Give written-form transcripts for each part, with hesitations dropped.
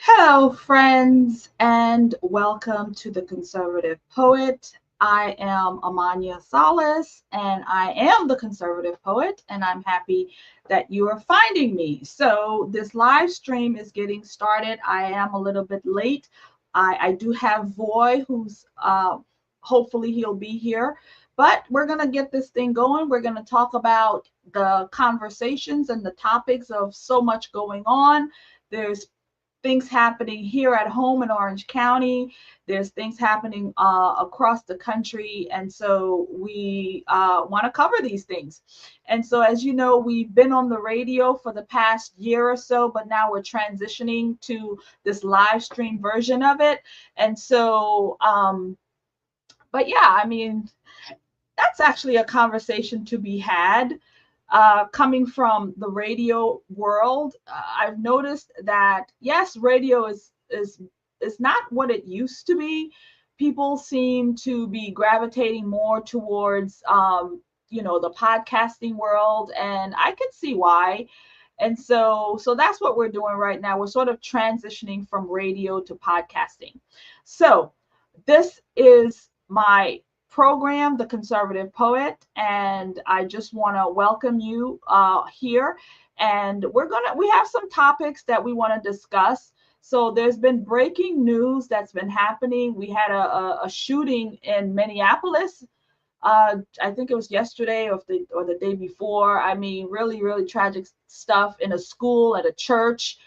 Hello, friends, and welcome to the Conservative Poet. I am Amanya Salas, and I am the Conservative Poet, and I'm happy that you are finding me. So, this live stream is getting started. I am a little bit late. I do have Voy, who's hopefully he'll be here, but we're going to get this thing going. We're going to talk about the conversations and the topics of so much going on. There's things happening here at home in Orange County. There's things happening across the country. And so we want to cover these things. And so, as you know, we've been on the radio for the past year or so, but now we're transitioning to this live stream version of it. And so, but yeah, I mean, that's actually a conversation to be had. Coming from the radio world, I've noticed that yes, radio is not what it used to be. People seem to be gravitating more towards the podcasting world, and I can see why. And so that's what we're doing right now. We're sort of transitioning from radio to podcasting. So this is my program, The Conservative Poet, and I just want to welcome you here. And we have some topics that we want to discuss. So there's been breaking news that's been happening. We had a shooting in Minneapolis. I think it was yesterday or the day before. I mean, really, really tragic stuff in a school, at a church.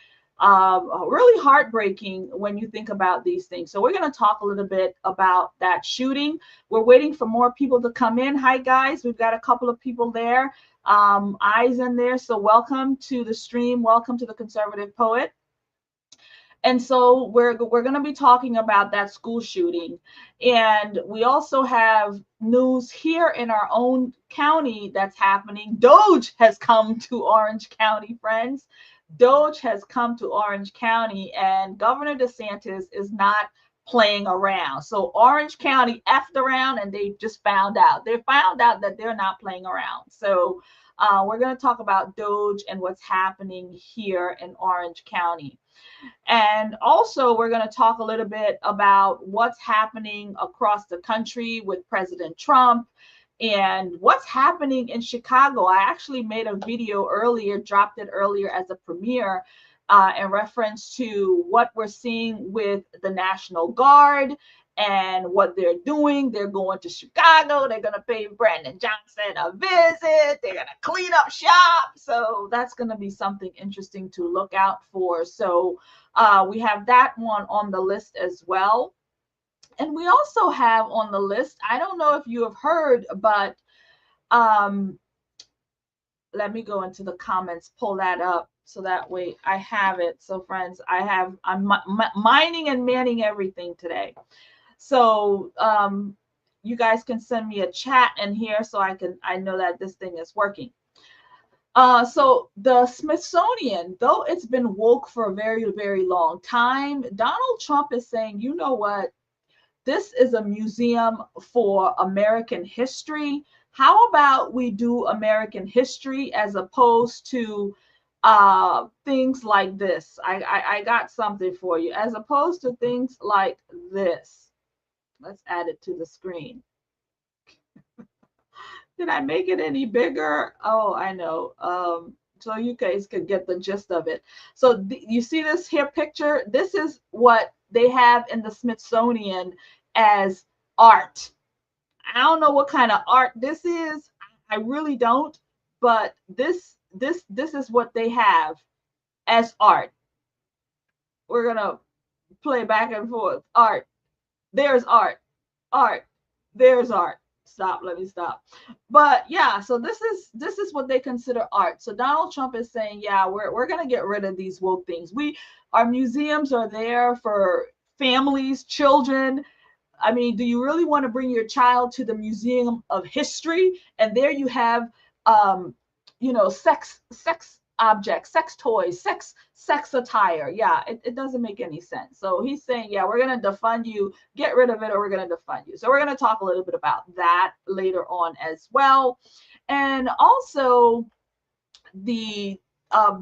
Really heartbreaking when you think about these things. So we're going to talk a little bit about that shooting. We're waiting for more people to come in. Hi, guys. We've got a couple of people there, eyes in there. So welcome to the stream. Welcome to the Conservative Poet. And so we're going to be talking about that school shooting. And we also have news here in our own county that's happening. Doge has come to Orange County, friends. Doge has come to Orange County, and Governor DeSantis is not playing around. So Orange County effed around, and they just found out. They found out that they're not playing around. So we're going to talk about Doge and what's happening here in Orange County. And also, we're going to talk a little bit about what's happening across the country with President Trump and what's happening in Chicago. I actually made a video earlier, dropped it earlier as a premiere in reference to what we're seeing with the National Guard and what they're doing. They're going to Chicago. They're going to pay Brandon Johnson a visit. They're going to clean up shop. So that's going to be something interesting to look out for. So we have that one on the list as well. And we also have on the list, I don't know if you have heard, but let me go into the comments, pull that up so that way I have it. So friends, I'm mining and manning everything today. So you guys can send me a chat in here so I know that this thing is working. So the Smithsonian, though it's been woke for a very, very long time, Donald Trump is saying, you know what? This is a museum for American history. How about we do American history as opposed to things like this? I got something for you. As opposed to things like this. Let's add it to the screen. Did I make it any bigger? Oh, I know. So you guys could get the gist of it. So you see this here picture? This is what they have in the Smithsonian as art. I don't know what kind of art this is. I really don't. But this is what they have as art. We're gonna play back and forth. Art. There's art. Art. There's art. Stop. Let me stop. But yeah, so this is what they consider art. So Donald Trump is saying, yeah, we're gonna get rid of these woke things. Our museums are there for families, children. I mean, do you really want to bring your child to the Museum of History? And there you have sex objects, sex toys, sex attire. Yeah, it doesn't make any sense. So he's saying, yeah, we're going to defund you, get rid of it, or we're going to defund you. So we're going to talk a little bit about that later on as well. And also the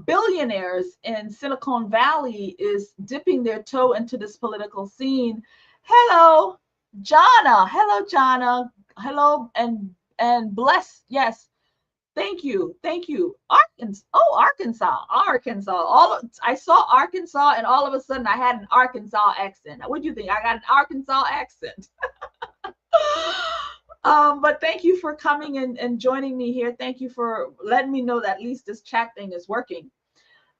billionaires in Silicon Valley is dipping their toe into this political scene. Hello, Jana. Hello, Jana. Hello, and bless. Yes, thank you, thank you. Arkansas. Oh, Arkansas, Arkansas. I saw Arkansas, and all of a sudden I had an Arkansas accent. What do you think? I got an Arkansas accent. But thank you for coming and joining me here. Thank you for letting me know that at least this chat thing is working.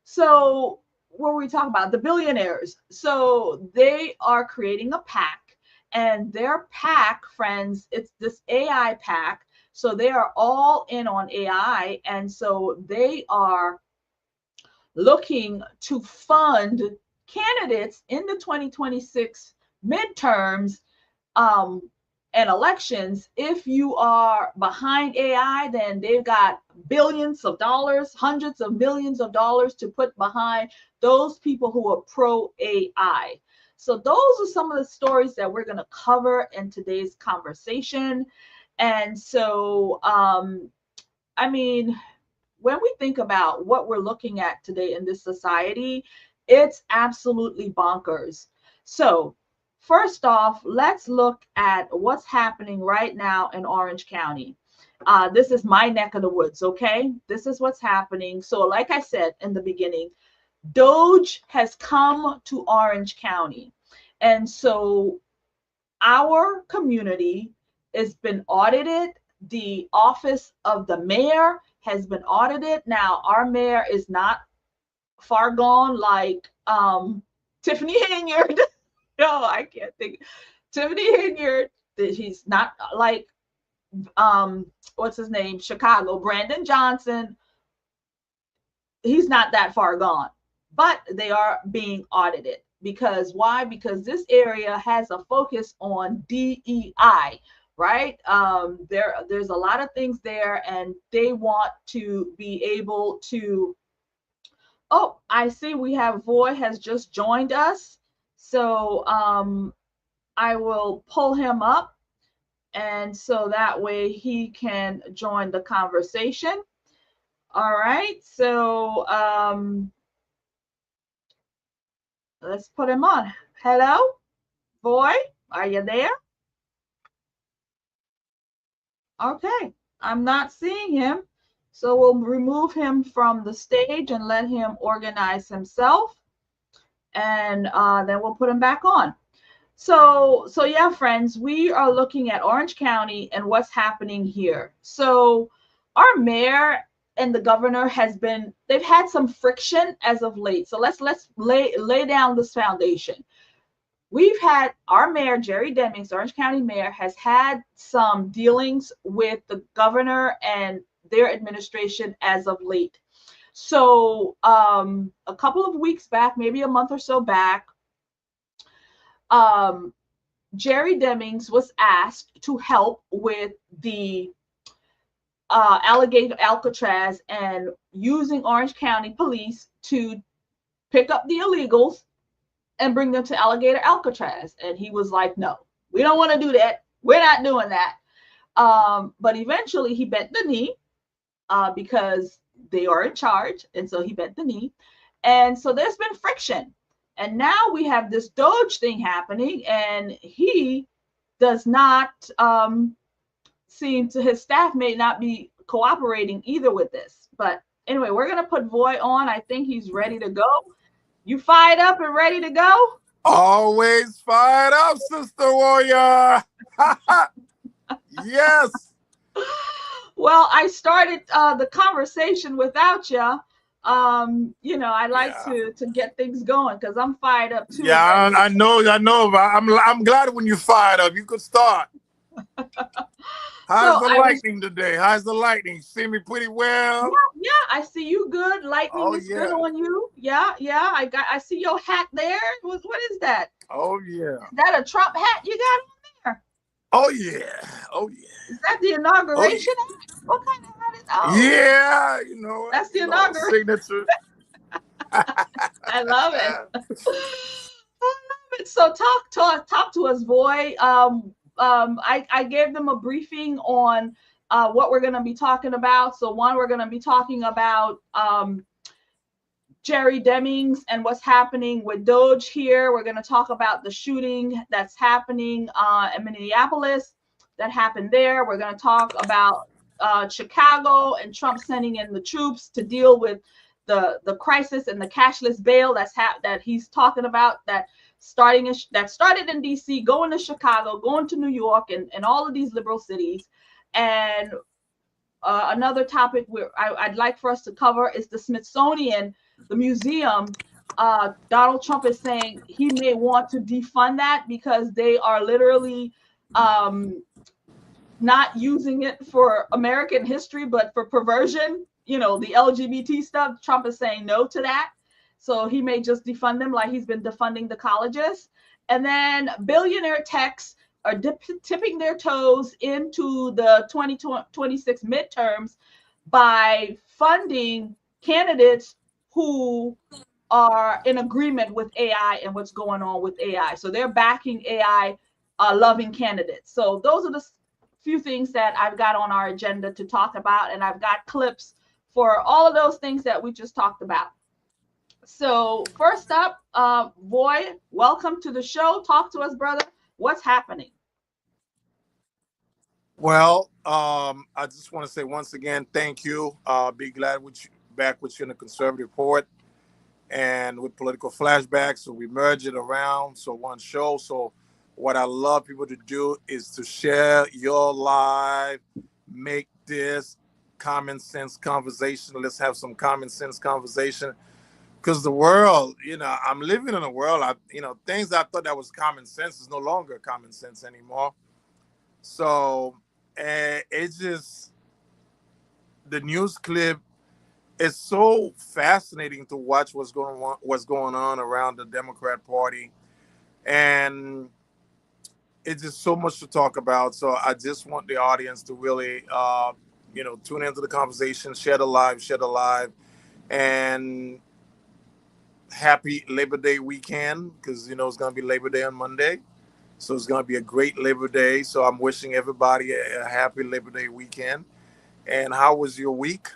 So what were we talking about? The billionaires. So they are creating a pack, and their pack, friends, it's this AI pack. So they are all in on AI. And so they are looking to fund candidates in the 2026 midterms um, and elections. If you are behind AI, then they've got billions of dollars, hundreds of millions of dollars to put behind those people who are pro AI. So those are some of the stories that we're going to cover in today's conversation. And so, I mean, when we think about what we're looking at today in this society, it's absolutely bonkers. So, first off, let's look at what's happening right now in Orange County. This is my neck of the woods, okay? This is what's happening. So, like I said in the beginning, Doge has come to Orange County. And so, our community has been audited. The office of the mayor has been audited. Now, our mayor is not far gone like Tiffany Henyard. No, I can't think. Tiffany Henyard, he's not like what's his name? Chicago, Brandon Johnson. He's not that far gone, but they are being audited. Because why? Because this area has a focus on DEI, right? There's a lot of things there, and they want to be able to. Oh, I see we have Voy has just joined us, so I will pull him up, and so that way he can join the conversation. All right, so let's put him on. Hello, Voy, are you there? Okay, I'm not seeing him. So we'll remove him from the stage and let him organize himself. And then we'll put him back on. So yeah, friends, we are looking at Orange County and what's happening here. So our mayor and the governor they've had some friction as of late. So let's lay down this foundation. We've had our mayor, Jerry Demings, Orange County mayor, has had some dealings with the governor and their administration as of late. So a couple of weeks back, maybe a month or so back, Jerry Demings was asked to help with the Alligator Alcatraz and using Orange County police to pick up the illegals and bring them to Alligator Alcatraz. And he was like, no, we don't want to do that. We're not doing that. But eventually he bent the knee because they are in charge. And so he bent the knee. And so there's been friction. And now we have this Doge thing happening, and he does not seem to, his staff may not be cooperating either with this. But anyway, we're going to put Voy on. I think he's ready to go. You fired up and ready to go? Always fired up, Sister Warrior. Yes. Well, I started the conversation without you. I like to get things going because I'm fired up too. Yeah, I know. I'm glad when you fired up. You could start. How's the lightning today? How's the lightning? See me pretty well? Yeah, I see you good. Lightning is good on you. Yeah. I see your hat there. What is that? Oh yeah. Is that a Trump hat you got on there? Oh yeah. Is that the inauguration hat? What kind of hat is that? Oh. Yeah, that's the inauguration signature. I love it. So talk to us, Voy. I gave them a briefing on what we're going to be talking about. So one, we're going to be talking about Jerry Demings and what's happening with Doge here. We're going to talk about the shooting that's happening in Minneapolis that happened there. We're going to talk about Chicago and Trump sending in the troops to deal with the crisis and the cashless bail that he's talking about that started in DC, going to Chicago, going to New York, and all of these liberal cities. And another topic I'd like for us to cover is the Smithsonian, the museum. Donald Trump is saying he may want to defund that because they are literally not using it for American history, but for perversion. You know, the LGBT stuff. Trump is saying no to that. So he may just defund them like he's been defunding the colleges. And then billionaire techs are tipping their toes into the 2026 midterms by funding candidates who are in agreement with AI and what's going on with AI. So they're backing AI loving candidates. So those are the few things that I've got on our agenda to talk about. And I've got clips for all of those things that we just talked about. So first up, Boy, welcome to the show. Talk to us, brother. What's happening? Well, I just want to say once again, thank you. Be glad back with you in the Conservative Poet and with Political Flashbacks. So we merge it around. So one show. So what I love people to do is to share your live, make this common sense conversation. Let's have some common sense conversation. Because the world, I'm living in a world, things I thought that was common sense is no longer common sense anymore. So it's just the news clip. It's so fascinating to watch what's going on around the Democrat Party, and it's just so much to talk about. So I just want the audience to really, tune into the conversation, share the live, and happy Labor Day weekend because it's going to be Labor Day on Monday. So it's going to be a great Labor Day. So I'm wishing everybody a happy Labor Day weekend. And how was your week?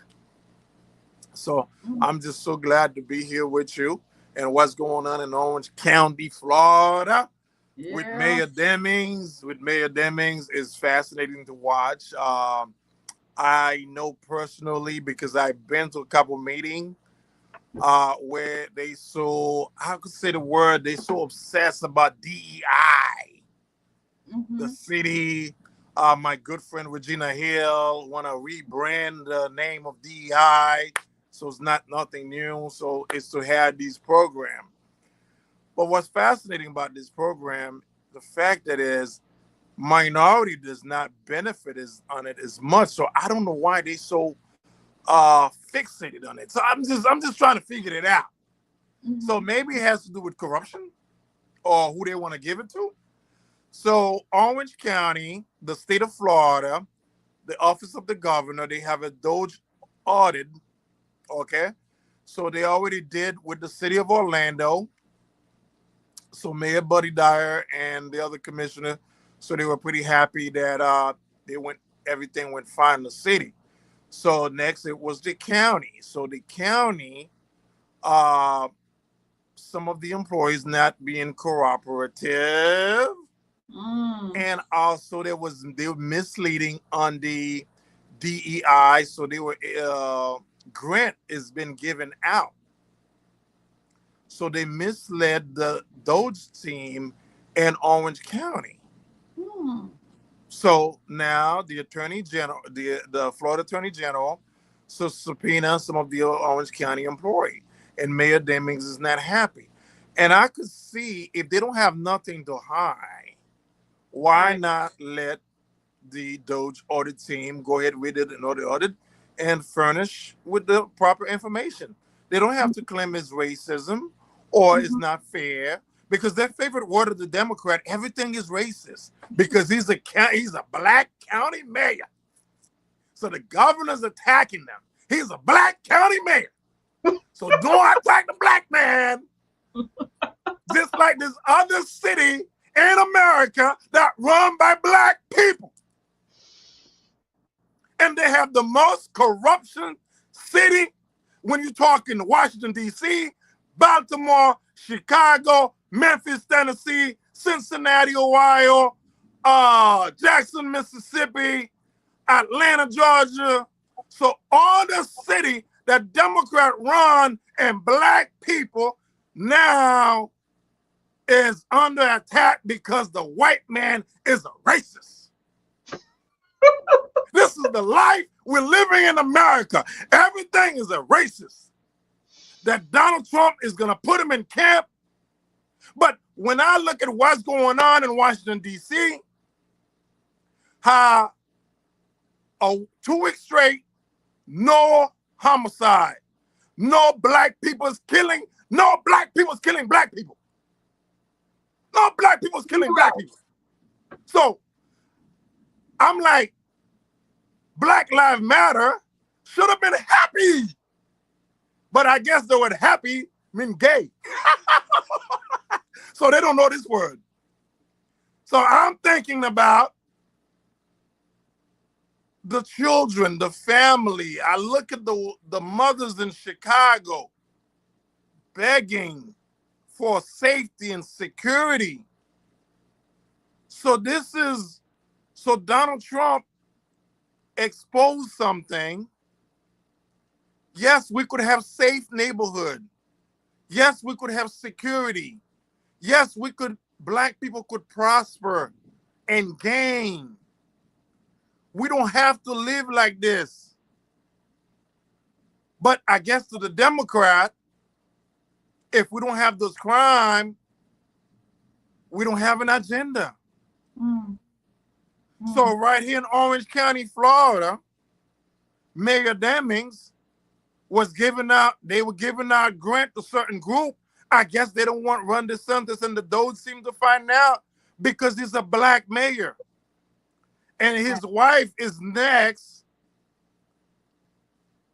So I'm just so glad to be here with you. And what's going on in Orange County, Florida, with Mayor Demings. With Mayor Demings is fascinating to watch. I know personally because I've been to a couple meetings where they I could say the word, they so obsessed about DEI. The city, my good friend Regina Hill want to rebrand the name of DEI, so it's nothing new. So it's to have these programs. But what's fascinating about this program, the fact that is minority does not benefit on it as much. So I don't know why they so fixated on it. So I'm just trying to figure it out. So maybe it has to do with corruption or who they want to give it to. So Orange County, the state of Florida, the office of the governor, they have a Doge audit. Okay. So they already did with the city of Orlando. So Mayor Buddy Dyer and the other commissioner, so they were pretty happy that everything went fine in the city. So next it was the county. So the county, some of the employees not being cooperative, and also they were misleading on the DEI. So they were grant has been given out. So they misled the Doge team in Orange County. So now the Attorney General, the Florida Attorney General, so subpoena some of the Orange County employee, and Mayor Demings is not happy. And I could see if they don't have nothing to hide, why not let the Doge audit team go ahead with it and audit and furnish with the proper information? They don't have to claim it's racism or it's not fair, because their favorite word of the Democrat, everything is racist because he's a black county mayor. So the governor's attacking them. He's a black county mayor. So don't attack the black man. Just like this other city in America that run by black people. And they have the most corruption city when you're talking Washington, D.C., Baltimore, Chicago, Memphis, Tennessee, Cincinnati, Ohio, Jackson, Mississippi, Atlanta, Georgia. So all the city that Democrat run and black people now is under attack because the white man is a racist. This is the life we're living in America. Everything is a racist. That Donald Trump is going to put him in camp. But when I look at what's going on in Washington, D.C., how 2 weeks straight, no homicide, no black people's killing, no black people's killing black people. No black people's killing black people. So I'm like, Black Lives Matter should have been happy. But I guess the word happy means gay. So they don't know this word. So I'm thinking about the children, the family. I look at the mothers in Chicago begging for safety and security. So Donald Trump exposed something. Yes, we could have safe neighborhood. Yes, we could have security. Yes, black people could prosper and gain. We don't have to live like this. But I guess to the Democrat, if we don't have this crime, we don't have an agenda. Mm. So right here in Orange County, Florida, Mayor Demings was giving out grant to certain group. I guess they don't want Ron DeSantis, and the Doge seem to find out because he's a black mayor. And his wife is next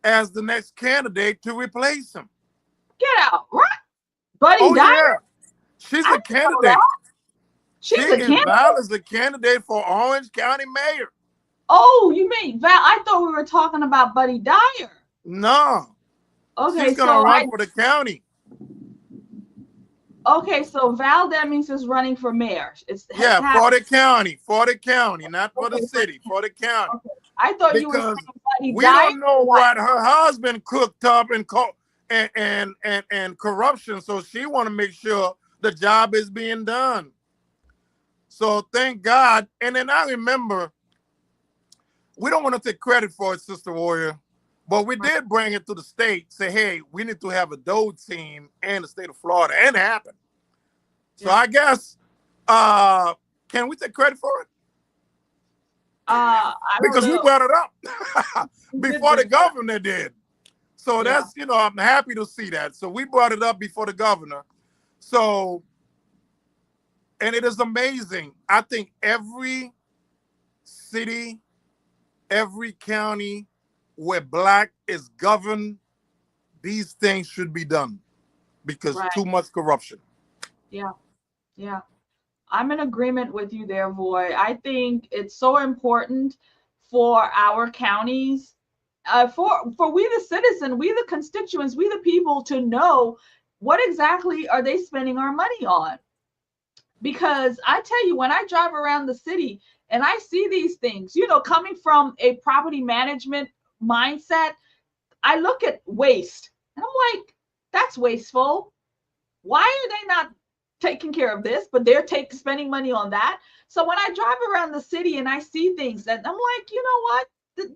as the next candidate to replace him. Get out, right? Buddy Dyer? Yeah. She's a candidate. She's a candidate? Val is the candidate for Orange County mayor. Oh, you mean Val? I thought we were talking about Buddy Dyer. No. Okay, she's gonna run for the county. Okay, so Val Demings is running for mayor. For the county, not for the city, for the county. Okay. I thought you were saying Buddy Dyer. We don't know what her husband cooked up and corruption, so she want to make sure the job is being done. So thank God. And then I remember, we don't want to take credit for it, Sister Warrior, but we did bring it to the state, say, hey, we need to have a Doge team in the state of Florida, and it happened. So I guess, can we take credit for it? Because we brought it up before the governor did. So that's, I'm happy to see that. So we brought it up before the governor. So, and it is amazing. I think every city, every county where black is governed, these things should be done because too much corruption. Yeah. I'm in agreement with you there, Voy. I think it's so important for our counties, for we the citizen, we the constituents, we the people to know what exactly are they spending our money on. Because I tell you, when I drive around the city and I see these things, coming from a property management mindset, I look at waste and I'm like, that's wasteful. Why are they not taking care of this, but they're spending money on that? So when I drive around the city and I see things, that I'm like, you know what?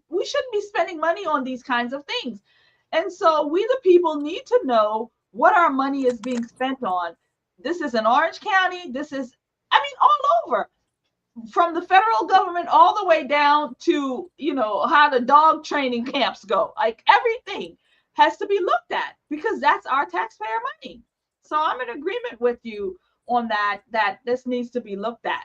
We shouldn't be spending money on these kinds of things. And so we, the people, need to know what our money is being spent on. This is in Orange County. This is, all over, from the federal government all the way down to, how the dog training camps go. Like, everything has to be looked at because that's our taxpayer money. So I'm in agreement with you on that this needs to be looked at.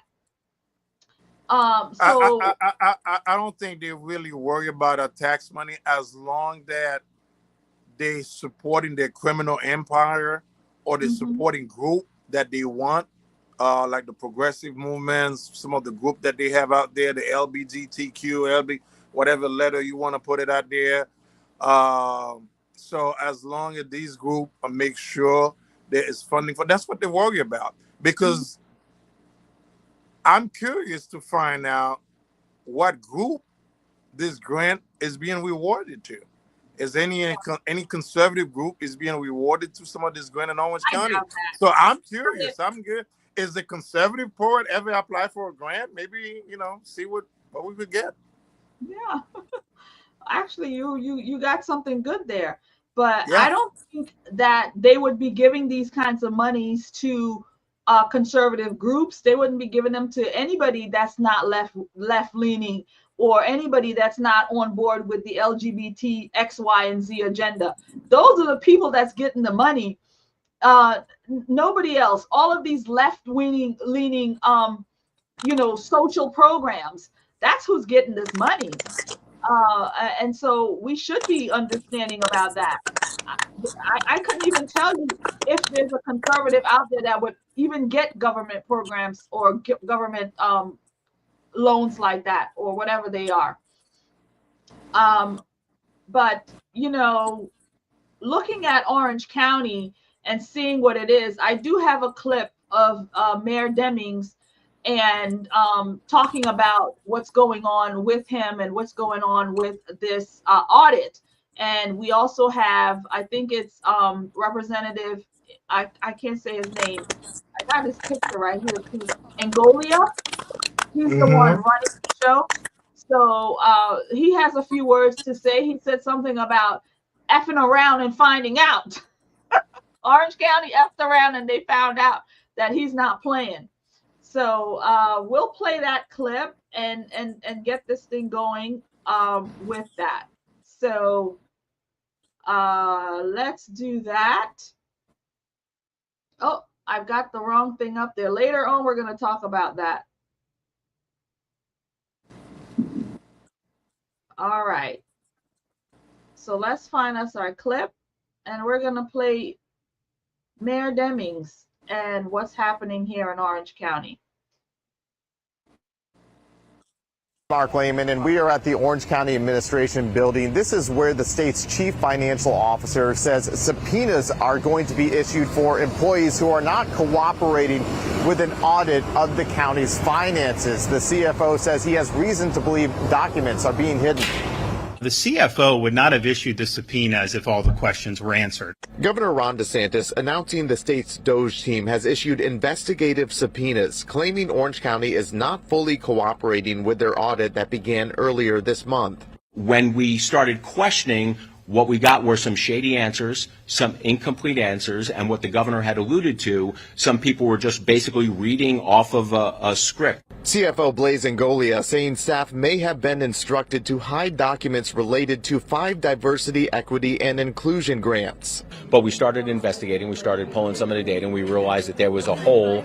So I don't think they really worry about our tax money as long that they supporting their criminal empire or the supporting group that they want, like the progressive movements, some of the group that they have out there, the LBGTQ, whatever letter you want to put it out there. So as long as these groups make sure there is funding for, that's what they worry about. Mhm. Because I'm curious to find out what group this grant is being rewarded to. Is any conservative group is being rewarded to some of this grant in Orange I County? doubt that. So I'm I- curious. I'm good. Is the conservative poet ever apply for a grant? Maybe see what we could get. Yeah, actually, you got something good there, but Yeah. I don't think that they would be giving these kinds of monies to conservative groups. They wouldn't be giving them to anybody that's not left leaning or anybody that's not on board with the LGBT X, Y, and Z agenda. Those are the people that's getting the money. Nobody else. All of these left leaning social programs. That's who's getting this money. And so we should be understanding about that. I couldn't even tell you if there's a conservative out there that would even get government programs or government loans like that or whatever they are. Um, but looking at Orange County and seeing what it is, I do have a clip of Mayor Demings and talking about what's going on with him and what's going on with this audit. And we also have, I think it's Representative, I can't say his name. I got his picture right here too. Angolia, he's the one Mm-hmm. running the show. So he has a few words to say. He said something about effing around and finding out. Orange County effed around and they found out that he's not playing. So we'll play that clip and get this thing going with that. So let's do that. Oh, I've got the wrong thing up there. Later on, we're going to talk about that. All right. So let's find us our clip and we're going to play Mayor Demings and what's happening here in Orange County. Mark Lehman, and we are at the Orange County Administration Building. This is where the state's chief financial officer says subpoenas are going to be issued for employees who are not cooperating with an audit of the county's finances. The CFO says he has reason to believe documents are being hidden. The CFO would not have issued the subpoenas if all the questions were answered. Governor Ron DeSantis announcing the state's DOJ team has issued investigative subpoenas, claiming Orange County is not fully cooperating with their audit that began earlier this month. When we started questioning, what we got were some shady answers, some incomplete answers, and what the governor had alluded to, some people were just basically reading off of a script. CFO Blaise Ngolia saying staff may have been instructed to hide documents related to 5 diversity, equity, and inclusion grants. But we started investigating, we started pulling some of the data, and we realized that there was a hole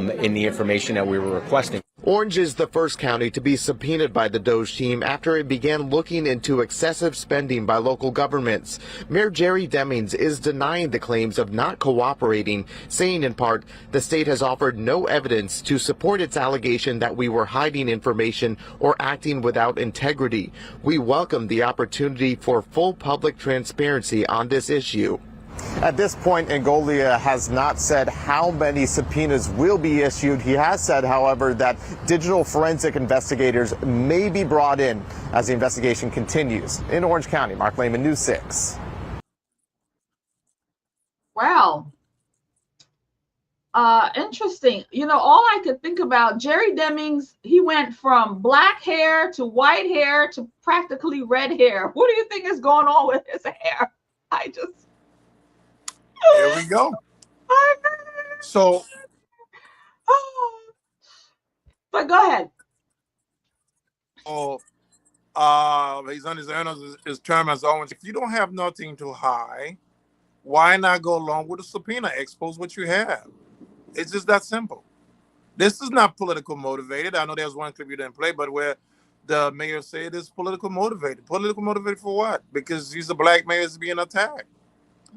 in the information that we were requesting. Orange is the first county to be subpoenaed by the DOJ team after it began looking into excessive spending by local governments. Mayor Jerry Demings is denying the claims of not cooperating, saying in part, the state has offered no evidence to support its allegation that we were hiding information or acting without integrity. We welcome the opportunity for full public transparency on this issue. At this point, Ngolia has not said how many subpoenas will be issued. He has said, however, that digital forensic investigators may be brought in as the investigation continues. In Orange County, Mark Lehman, News 6. Wow. Interesting. All I could think about, Jerry Demings, he went from black hair to white hair to practically red hair. What do you think is going on with his hair? I just. Here we go. So, but go ahead. he's on his term as always. If you don't have nothing to hide, why not go along with a subpoena? Expose what you have. It's just that simple. This is not political motivated. I know there's one clip you didn't play, but where the mayor said it's political motivated. Political motivated for what? Because he's a black mayor is being attacked.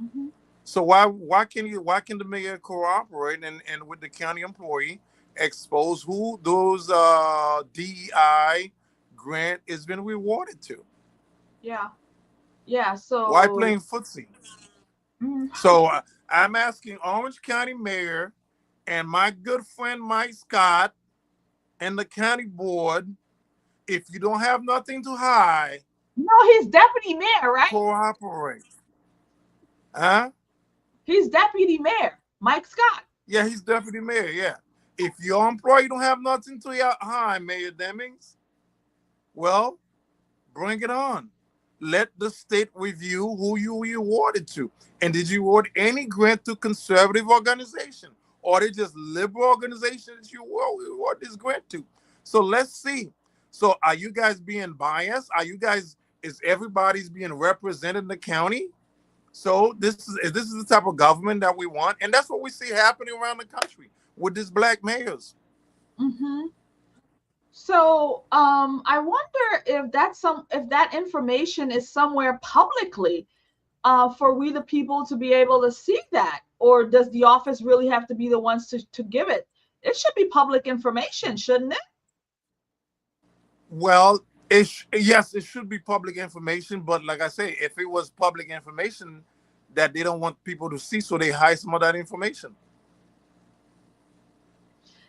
Mm-hmm. So why can the mayor cooperate and with the county employee expose who those DEI grant is been rewarded to? Yeah. Yeah. Why So playing footsie? mm, So I'm asking Orange County Mayor and my good friend Mike Scott and the county board, if you don't have nothing to hide, no, he's deputy mayor, right? cooperate. Huh? He's deputy mayor, Mike Scott. Yeah, he's deputy mayor. Yeah. If your employee don't have nothing to hide, Mayor Demings, well, bring it on. Let the state review who you awarded to. And did you award any grant to conservative organization? Or they just liberal organization that you award this grant to? So let's see. So are you guys being biased? Is everybody's being represented in the county? So this is the type of government that we want. And that's what we see happening around the country with these black mayors. Mm-hmm. So I wonder if that information is somewhere publicly for we the people to be able to see that, or does the office really have to be the ones to give it? It should be public information, shouldn't it? Well, yes, it should be public information, but like I say, if it was public information that they don't want people to see, so they hide some of that information.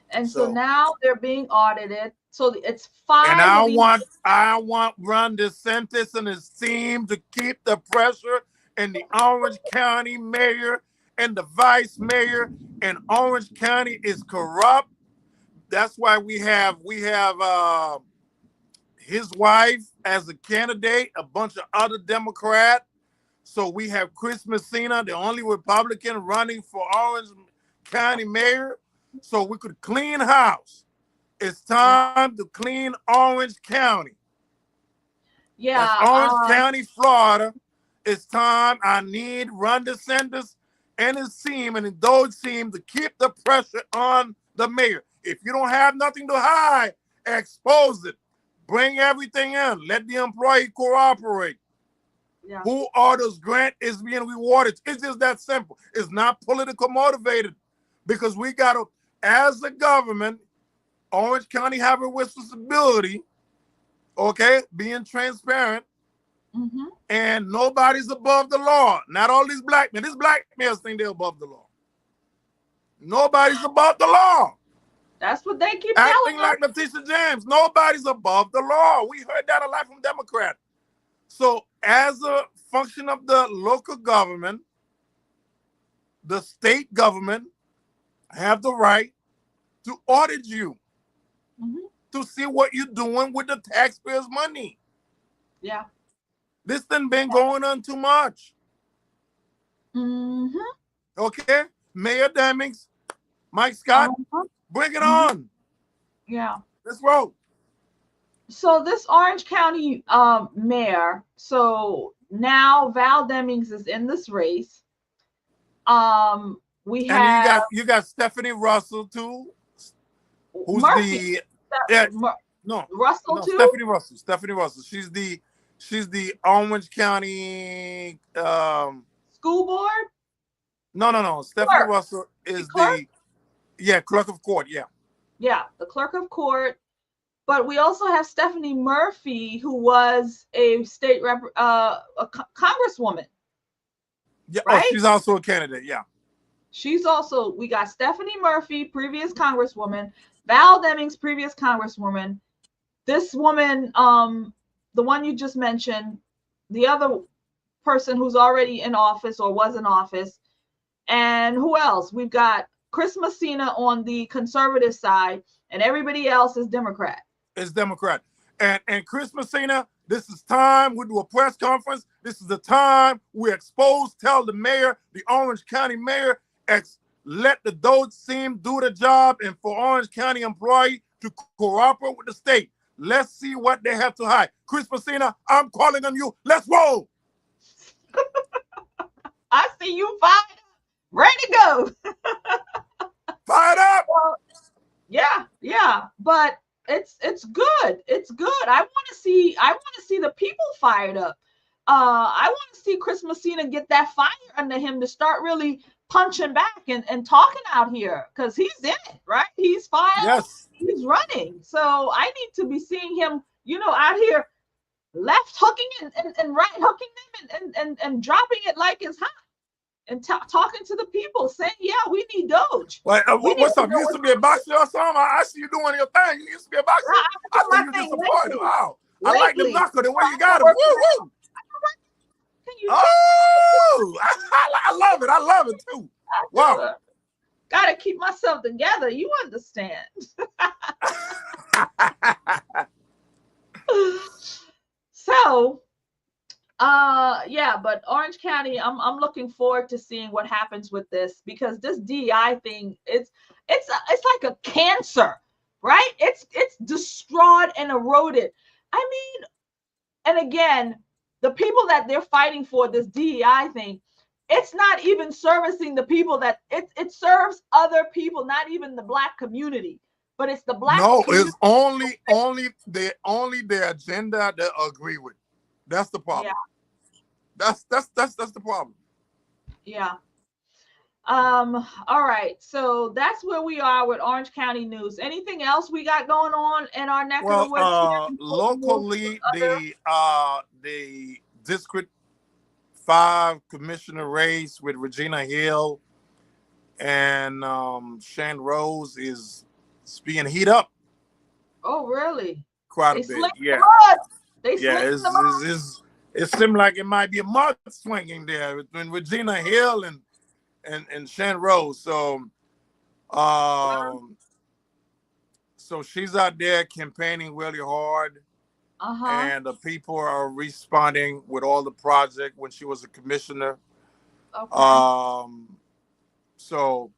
And so So, now they're being audited. So it's and five of these. I want Ron DeSantis and his team to keep the pressure, and the Orange County mayor and the vice mayor, and Orange County is corrupt. That's why we have his wife as a candidate, a bunch of other Democrats. So we have Chris Messina, the only Republican running for Orange County mayor. So we could clean house. It's time to clean Orange County. Yeah. That's Orange County, Florida. It's time. I need Ron DeSantis and his team and those team to keep the pressure on the mayor. If you don't have nothing to hide, expose it. Bring everything in. Let the employee cooperate. Yeah. Who orders grant is being rewarded. It's just that simple. It's not political motivated, because we got to, as a government, Orange County have a responsibility, okay, being transparent, Mm-hmm. and nobody's above the law. Not all these black men. These black males think they're above the law. Nobody's above the law. That's what they keep Acting telling like Letitia James. Nobody's above the law. We heard that a lot from Democrats. So as a function of the local government, the state government have the right to audit you, Mm-hmm. to see what you're doing with the taxpayers' money. Yeah. This thing been going on too much. Mm-hmm. Okay? Mayor Demings, Mike Scott, bring it on. Yeah. Let's roll. So this Orange County mayor, so now Val Demings is in this race. We have, and you got Stephanie Russell too, who's Murphy. Russell too? Stephanie Russell. She's the Orange County School board? No. Stephanie Russell is the clerk of court. Yeah, the clerk of court. But we also have Stephanie Murphy, who was a state a congresswoman. Yeah, right? Oh, she's also a candidate. Yeah. We got Stephanie Murphy, previous congresswoman, Val Demings, previous congresswoman. This woman, the one you just mentioned, the other person who's already in office or was in office. And who else? We've got Chris Messina on the conservative side, and everybody else is Democrat. It's Democrat. And Chris Messina, this is time we do a press conference. This is the time we expose, tell the mayor, the Orange County mayor, let the Doge team do the job, and for Orange County employee to cooperate with the state. Let's see what they have to hide. Chris Messina, I'm calling on you. Let's roll. I see you fired up, ready to go. Fired up. Well, yeah, but it's good. It's good. I want to see the people fired up. I want to see Chris Messina get that fire under him to start really punching back and talking out here, because he's in it, right? He's fired. Yes. He's running. So I need to be seeing him, out here left hooking and right hooking them and dropping it like it's hot and talking to the people saying, yeah, we need Doge. Like, We need what's to up? You know used what's to be a boxer or something? I see you doing your thing. You used to be a boxer? I I do think my you thing disappointed. lately. Wow. I like them knuckle the way you got them. Working Woo, out. woo. Can you tell? Oh, I love it. I love it too. Wow. Gotta keep myself together. You understand. So, yeah, but Orange County, I'm looking forward to seeing what happens with this, because this DEI thing, it's like a cancer, right? It's destroyed and eroded. I mean, and again, the people that they're fighting for this DEI thing, it's not even servicing the people that it serves other people, not even the Black community, but it's the Black No, community. it's only the agenda that I agree with. That's the problem. Yeah, That's the problem. yeah. All right, so that's where we are with Orange County news. Anything else we got going on in our neck of the Well, woods here? locally, Other. the District 5 commissioner race with Regina Hill and Shane Rose is being heat up Oh, really? quite a They bit. sling the Yeah, mud. They yeah. sling the mud. It seemed like it might be a mud swinging there between Regina Hill and Shane Rose. Um, so she's out there campaigning really hard, Uh-huh. and the people are responding with all the project when she was a commissioner. Okay. Um, so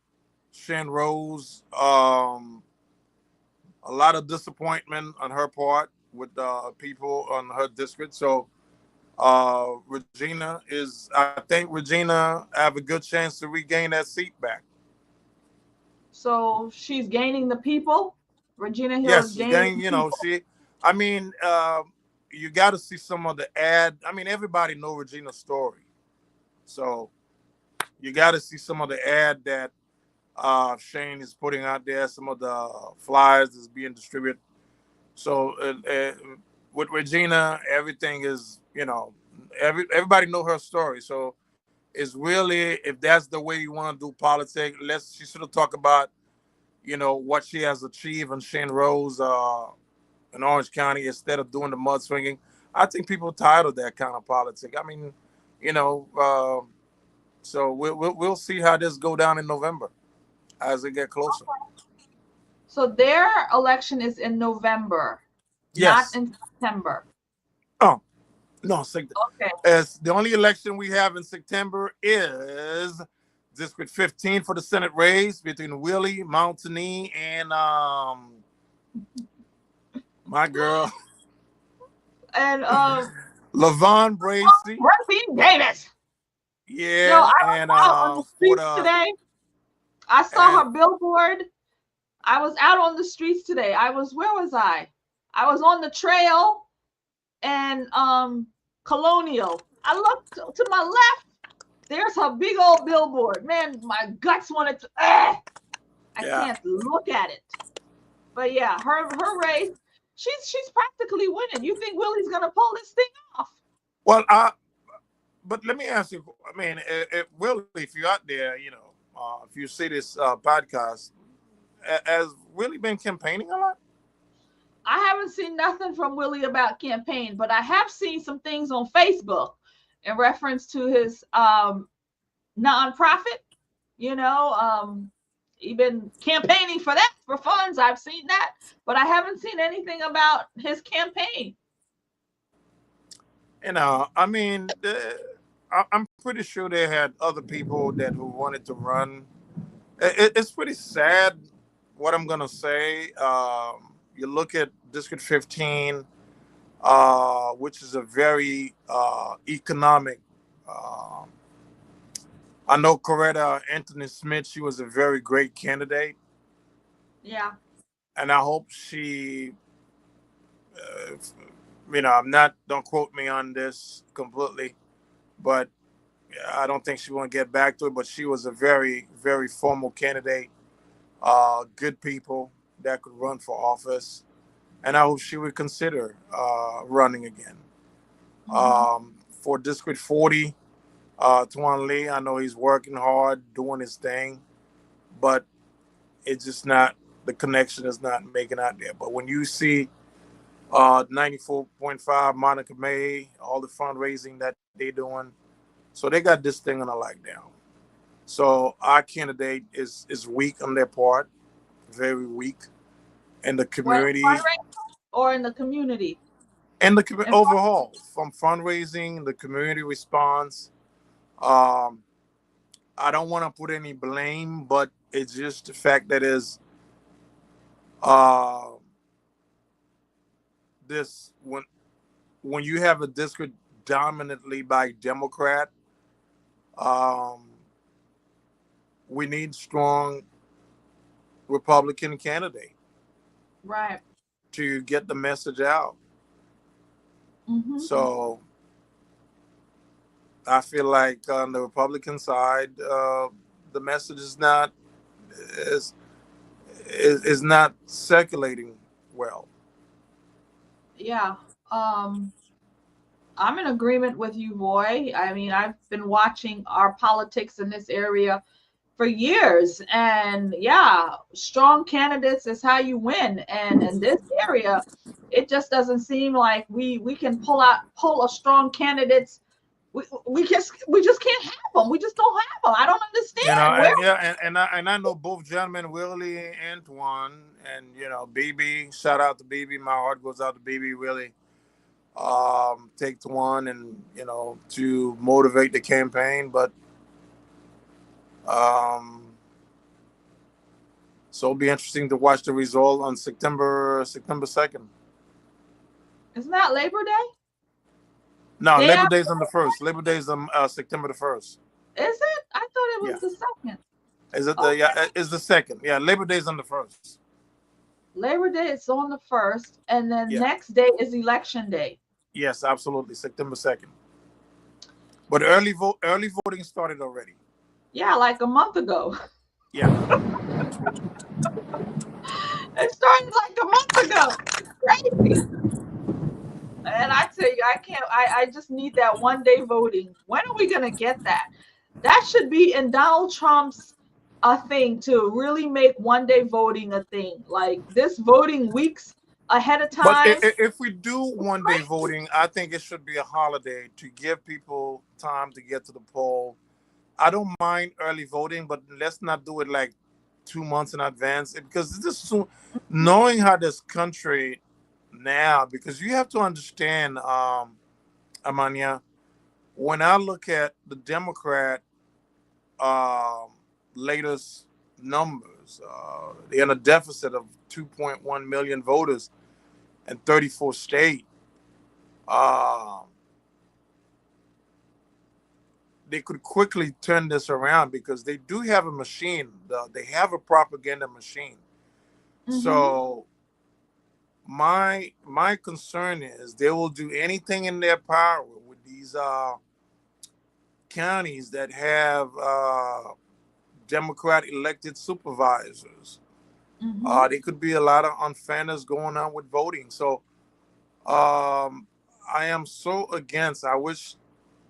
Shane Rose, a lot of disappointment on her part with the people on her district. So Regina I think Regina have a good chance to regain that seat back. So she's gaining the people. Regina Hill is Yes, she's gaining getting, the people. I mean, you got to see some of the ad. I mean, everybody know Regina's story. So you got to see some of the ad that Shane is putting out there, some of the flyers that's being distributed. So with Regina, everything is, everybody know her story. So it's really, if that's the way you want to do politics, she should have talked about, what she has achieved in Shane Rose in Orange County instead of doing the mudslinging. I think people are tired of that kind of politics. I mean, you know, so we'll see how this go down in November as it get closer. So their election is in November, not Yes. in September. Oh no, Okay. as the only election we have in September is District 15 for the Senate race between Willie Mountaineer and my girl And LaVon Bracy. Ruthie Davis. Yo, Yeah, I was and out on the for streets the today. I saw and her billboard. I was out on the streets today. Where was I? I was on the trail and Colonial. I looked to my left. There's her big old billboard. Man, my guts wanted to. I yeah. can't look at it. But yeah, her race, she's practically winning. You think Willie's gonna pull this thing off? Well, but let me ask you. I mean, Willie, if you're out there, if you see this podcast, has Willie been campaigning a lot? I haven't seen nothing from Willie about campaign, but I have seen some things on Facebook in reference to his nonprofit. He been campaigning for that for funds. I've seen that, but I haven't seen anything about his campaign. I mean, I'm pretty sure they had other people who wanted to run. It's pretty sad what I'm gonna say. You look at District 15, which is a very economic. I know Coretta Anthony Smith. She was a very great candidate, Yeah. and I hope she. I'm not. Don't quote me on this completely, but I don't think she want to get back to it. But she was a very, very formal candidate. Good people that could run for office, and I hope she would consider running again. For District 40, Tuan Lee, I know he's working hard, doing his thing, but it's just not, the connection is not making out there. But when you see 94.5, Monica May, all the fundraising that they doing, so they got this thing on a lockdown. So our candidate is weak on their part, very weak, and the What, community fundraising or in the community? and the And overall from fundraising, the community response. Um, I don't want to put any blame, but it's just the fact that is uh, this when you have a district dominantly by Democrat, um, we need strong Republican candidate right. to get the message out. Mm-hmm. So I feel like on the Republican side, the message is is not circulating well. Yeah. Um, I'm in agreement with you, Roy. I mean, I've been watching our politics in this area for years, and yeah, strong candidates is how you win. And in this area, it just doesn't seem like we can pull a strong candidates. We just can't have them. We just don't have them. I don't You know, understand where. and yeah, and I know both gentlemen, Willie and Antoine, and BB. Shout out to BB. My heart goes out to BB. Really, take one and to motivate the campaign, but um, so it'll be interesting to watch the result on September 2nd. Isn't that Labor Day? No, Day Labor after? Day's on the first. Labor Day's on September the 1st. Is it? I thought it Yeah, was the second. is it the Okay. yeah? Is the second? Yeah, Labor Day's on the first. Labor Day is on the first, and then Yeah, next day is Election Day. yes, absolutely, September 2nd. But early voting started already. Yeah, like a month ago. Yeah. It started like a month ago. It's crazy. And I tell you, I can't, I just need that 1 day voting. When are we going to get that? That should be in Donald Trump's a thing to really make 1 day voting a thing. Like this voting weeks ahead of But time. if we do 1 day voting, I think it should be a holiday to give people time to get to the poll. I don't mind early voting, but let's not do it like 2 months in advance because this is knowing how this country now. Because you have to understand, Amanya, when I look at the Democrat um, latest numbers, they're in a deficit of 2.1 million voters in 34 states. Um, they could quickly turn this around because they do have a machine. They have a propaganda machine. Mm-hmm. So my concern is they will do anything in their power with these counties that have Democrat elected supervisors. Mm-hmm. There could be a lot of unfairness going on with voting. So I am so against. I wish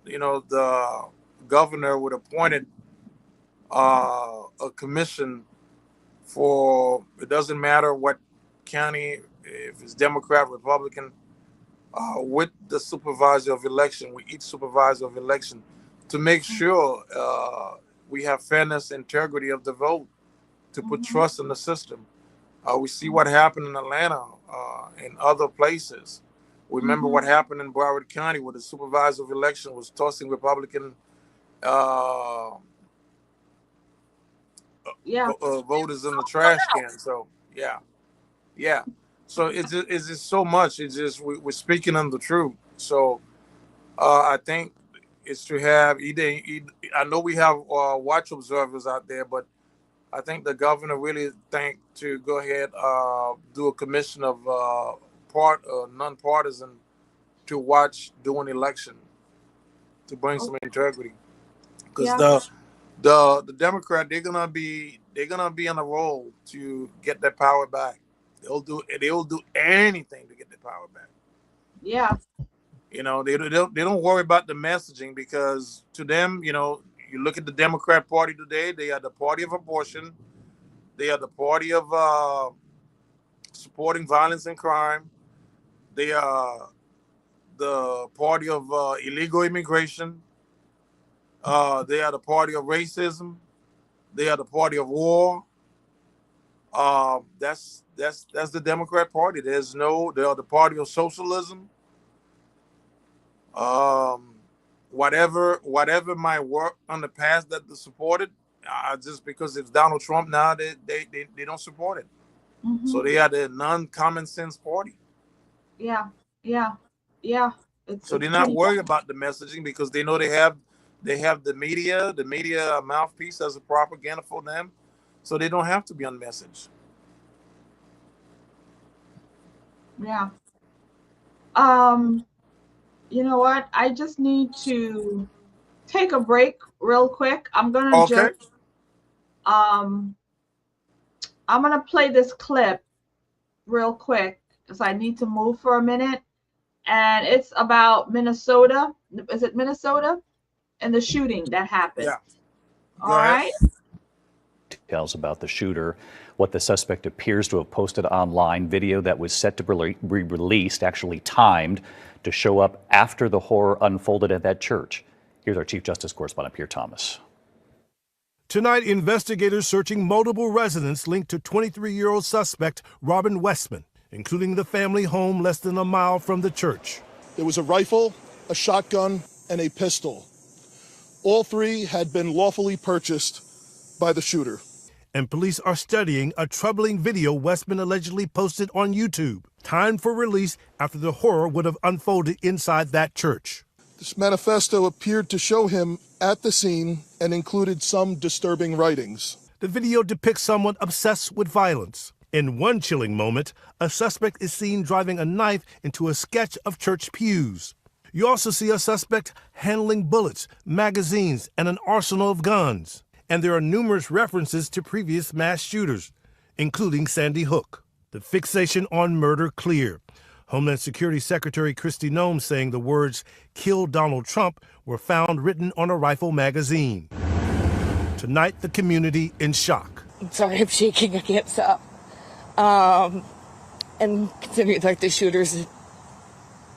the governor would appointed a commission for, it doesn't matter what county, if it's Democrat, Republican, with the supervisor of election, with each supervisor of election, to make sure we have fairness, integrity of the vote, to put Mm-hmm. trust in the system. We see what happened in Atlanta and other places. Remember Mm-hmm. what happened in Broward County, where the supervisor of election was tossing Republican uh, Yeah. voters in the trash can. So yeah, yeah. So it's just so much. It's just we're speaking on the truth. So I think it's to have either. I know we have watch observers out there, but I think the governor really think to go ahead do a commission of nonpartisan to watch during election to bring some Okay. integrity because Yeah. the Democrat they're gonna be on a roll to get their power back. They'll do anything to get their power back. Yeah. They don't worry about the messaging, because to them, you look at the Democrat Party today, they are the party of abortion. They are the party of supporting violence and crime. They are the party of illegal immigration. They are the party of racism. They are the party of war. That's the Democrat Party. They are the party of socialism. Um, whatever might work on the past that they supported, just because it's Donald Trump now, they don't support it. Mm-hmm. So they are the non-common sense party. Yeah, yeah, yeah. So It's they're not pretty worried bad. about the messaging, because they know they have the media mouthpiece as a propaganda for them, so they don't have to be on message. Yeah. Um, you know what? I just need to take a break real quick. Okay. Um I'm gonna play this clip real quick because I need to move for a minute. And it's about Minnesota. Is it Minnesota? And the shooting that happened. Yeah. Go All ahead. right. Details about the shooter, what the suspect appears to have posted online, video that was set to be released, actually timed to show up after the horror unfolded at that church. Here's our Chief Justice correspondent, Pierre Thomas. Tonight, investigators searching multiple residents linked to 23-year-old suspect Robin Westman, including the family home less than a mile from the church. There was a rifle, a shotgun, and a pistol. All three had been lawfully purchased by the shooter. And police are studying a troubling video Westman allegedly posted on YouTube, timed for release after the horror would have unfolded inside that church. This manifesto appeared to show him at the scene and included some disturbing writings. The video depicts someone obsessed with violence. In one chilling moment, a suspect is seen driving a knife into a sketch of church pews. You also see a suspect handling bullets, magazines, and an arsenal of guns. And there are numerous references to previous mass shooters, including Sandy Hook. The fixation on murder clear. Homeland Security Secretary Kristi Noem saying the words, "Kill Donald Trump," were found written on a rifle magazine. Tonight, the community in shock. I'm sorry, I'm shaking. I can't stop. And considering like the shooter's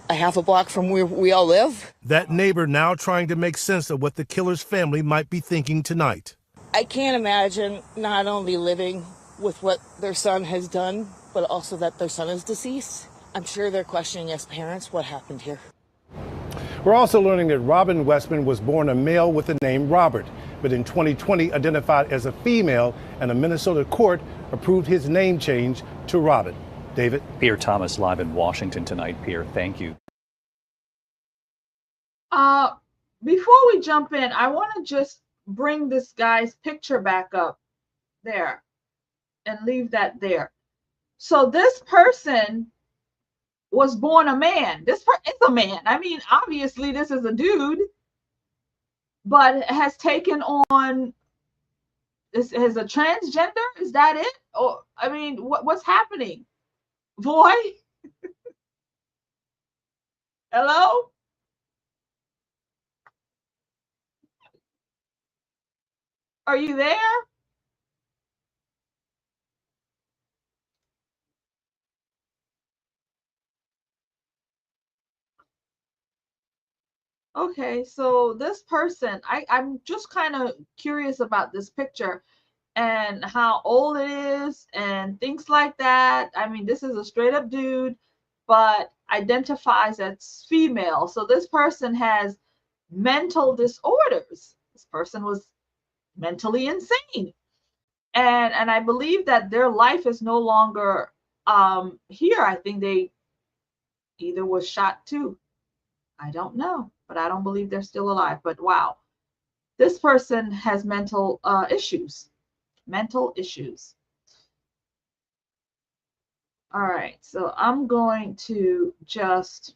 a half a block from where we all live. That neighbor now trying to make sense of what the killer's family might be thinking tonight. I can't imagine not only living with what their son has done, but also that their son is deceased. I'm sure they're questioning as parents what happened here. We're also learning that Robin Westman was born a male with the name Robert, but in 2020 identified as a female, and a Minnesota court approved his name change to Robin. David? Pierre Thomas live in Washington tonight. Pierre, thank you. Before we jump in, I want to just bring this guy's picture back up there and leave that there. So this person was born a man. This is a man. I mean, obviously this is a dude, but has taken on is a transgender. Is that it? Or I mean, what's happening? Boy, hello. Are you there? Okay, so this person, I'm just kind of curious about this picture and how old it is and things like that. I mean, this is a straight up dude, but identifies as female. So this person has mental disorders. This person was mentally insane. And I believe that their life is no longer here. I think they either was shot too. I don't know, but I don't believe they're still alive. But wow, this person has mental issues. Mental issues. All right, so I'm going to just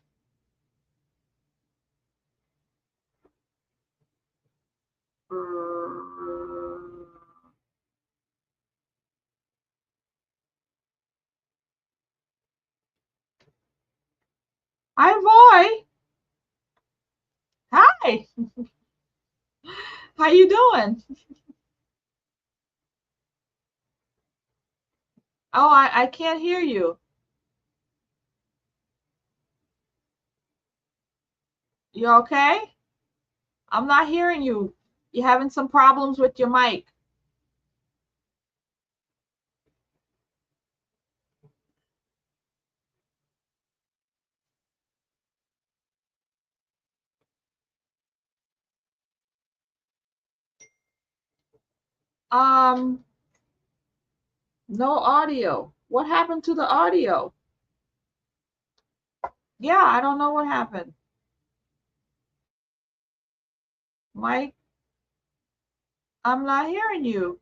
hi, Voy. Hi. How you doing? Oh, I can't hear you. You okay? I'm not hearing you. You're having some problems with your mic. Um, no audio. What happened to the audio? Yeah, I don't know what happened. Mike, I'm not hearing you.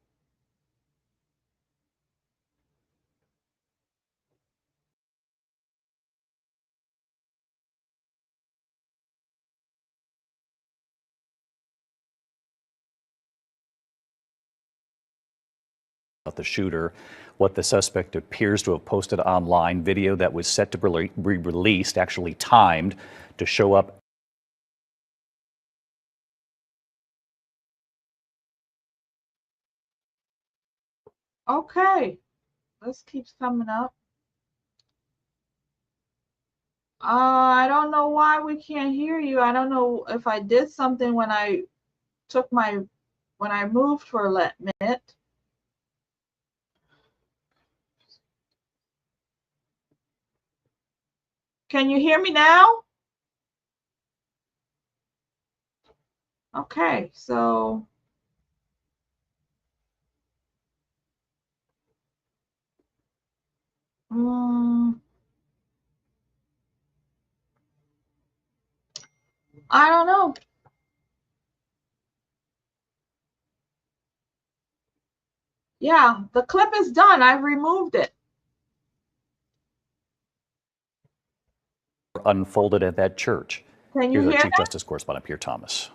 About the shooter, what the suspect appears to have posted online, video that was set to be released, actually timed to show up. Okay, this keeps coming up. I don't know why we can't hear you. I don't know if I did something when I moved for a minute. Can you hear me now? Okay, so I don't know. Yeah, the clip is done. I've removed it. Unfolded at that church. Can you Here's our hear Chief that? Justice Correspondent Pierre Thomas.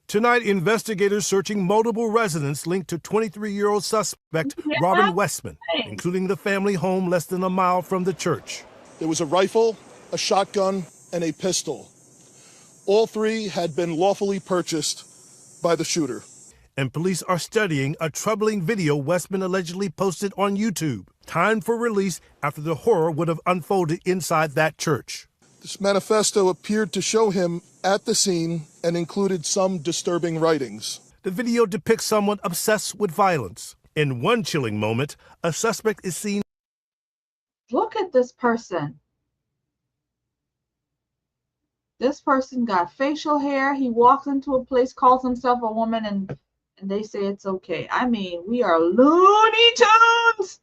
Tonight, investigators searching multiple residents linked to 23-year-old suspect Robin Westman, including the family home less than a mile from the church. There was a rifle, a shotgun, and a pistol. All three had been lawfully purchased by the shooter. And police are studying a troubling video Westman allegedly posted on YouTube, timed for release after the horror would have unfolded inside that church. This manifesto appeared to show him at the scene and included some disturbing writings. The video depicts someone obsessed with violence. In one chilling moment, a suspect is seen. Look at this person. This person got facial hair. He walks into a place, calls himself a woman, and they say it's okay. I mean, we are Looney Tunes.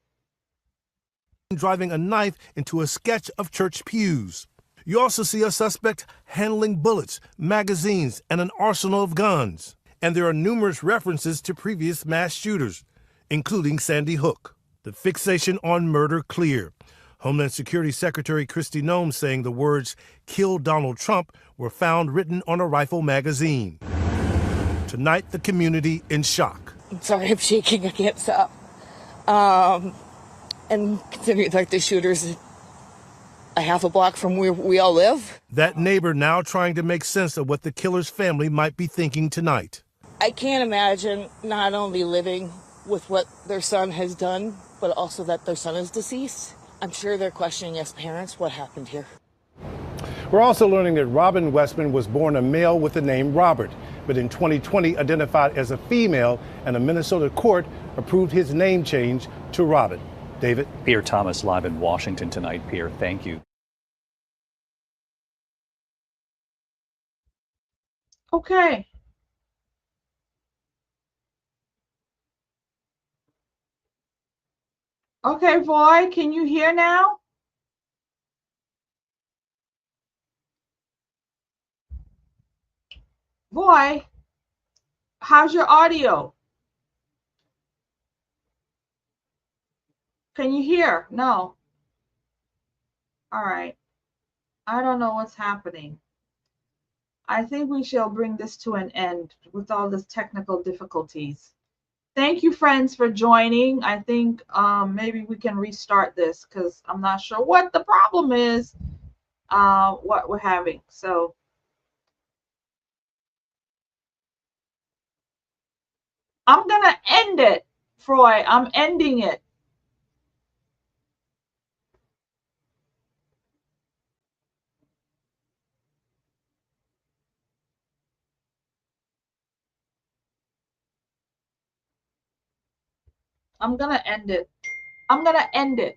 Driving a knife into a sketch of church pews. You also see a suspect handling bullets, magazines, and an arsenal of guns. And there are numerous references to previous mass shooters, including Sandy Hook. The fixation on murder clear. Homeland Security Secretary Kristi Noem saying the words, "Kill Donald Trump," were found written on a rifle magazine. Tonight, the community in shock. I'm sorry, I'm shaking. I can't stop. And considering like the shooter's a half a block from where we all live. That neighbor now trying to make sense of what the killer's family might be thinking tonight. I can't imagine not only living with what their son has done, but also that their son is deceased. I'm sure they're questioning as parents what happened here. We're also learning that Robin Westman was born a male with the name Robert, but in 2020 identified as a female, and a Minnesota court approved his name change to Robin. David? Pierre Thomas live in Washington tonight. Pierre, thank you. Okay. Okay, Voy, can you hear now? Voy, how's your audio? Can you hear? No. All right. I don't know what's happening. I think we shall bring this to an end with all this technical difficulties. Thank you, friends, for joining. I think maybe we can restart this because I'm not sure what the problem is, what we're having. So I'm gonna end it, Freud. I'm ending it. I'm gonna end it. I'm gonna end it.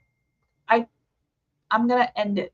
I'm gonna end it.